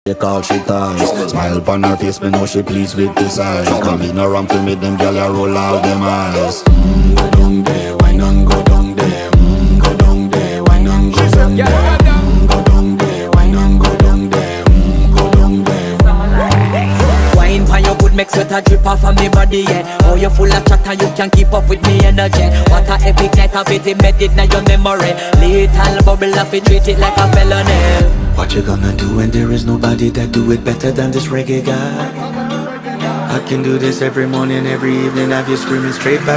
They call she ties. Smile upon her face, me know she pleased with this eyes. Come in around to me, them gyal a roll out them eyes. Go down there, why not go down there? Go down there, why not go down there? Go down there, why not go down there? Go down there. Wine pan your good, make sweat a drip off of me body, yeah. Oh, you full of chatter, you can't keep up with me energy. What a epic night of it, embedded in your memory. Little bubble of it, treat it like a felony. What you gonna do when there is nobody that do it better than this reggae guy? I can do this every morning, every evening, have you screaming straight back.